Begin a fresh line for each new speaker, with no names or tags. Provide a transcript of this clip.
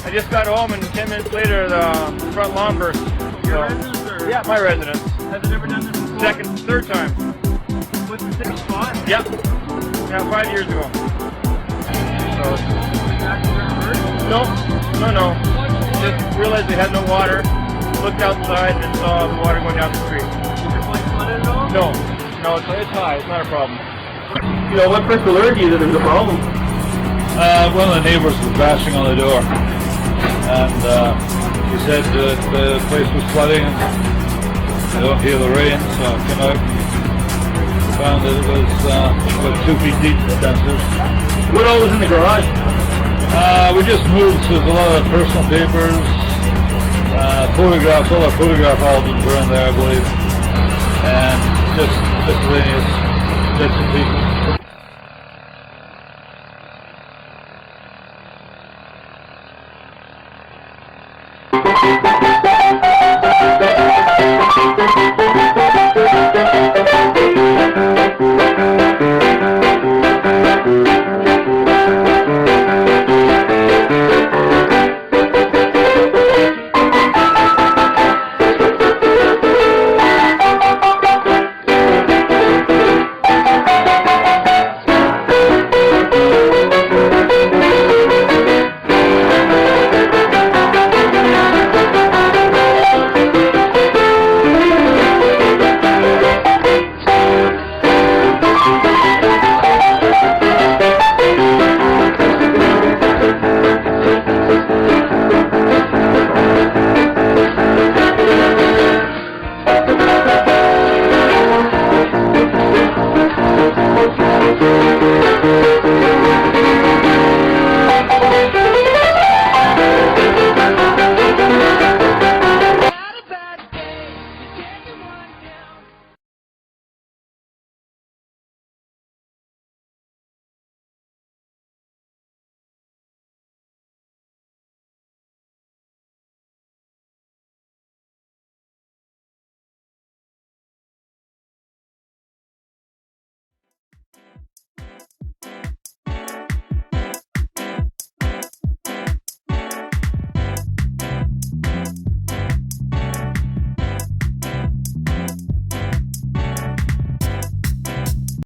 I just got home and 10 minutes later the front lawn burst.
Your residence or?
Yeah, my residence.
Has it ever done this before?
Second, third time.
With the same spot?
Yep. Yeah, 5 years ago. So, no. Just realized they had no water. Looked outside and saw the water going down the street.
Is your place flooded at all?
No, it's high. It's not a problem.
You know, what first alerted you that there was a problem?
One of the neighbors was bashing on the door, and he said that the place was flooding and they don't hear the rain, so I came out and found that it was about 2 feet deep downstairs.
What all was in the garage?
We just moved, so there's a lot of personal papers, photographs, all our photograph albums were in there, I believe, and just miscellaneous bits and pieces.